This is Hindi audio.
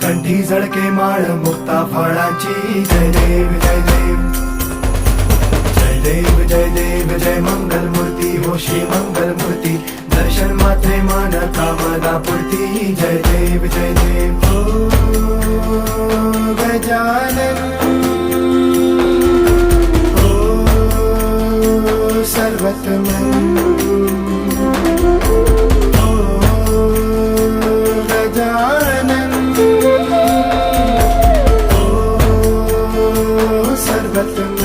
कंठी झळके माळ मुक्ता फळाची जय देव जय देव जय देव जय देव जय मंगल मूर्ती हो श्री मंगल मूर्ती दर्शन मात्रे मान कामना पूर्ती जय देव जय देव ओ गजानन ओ सर्वतमन सर्वत्र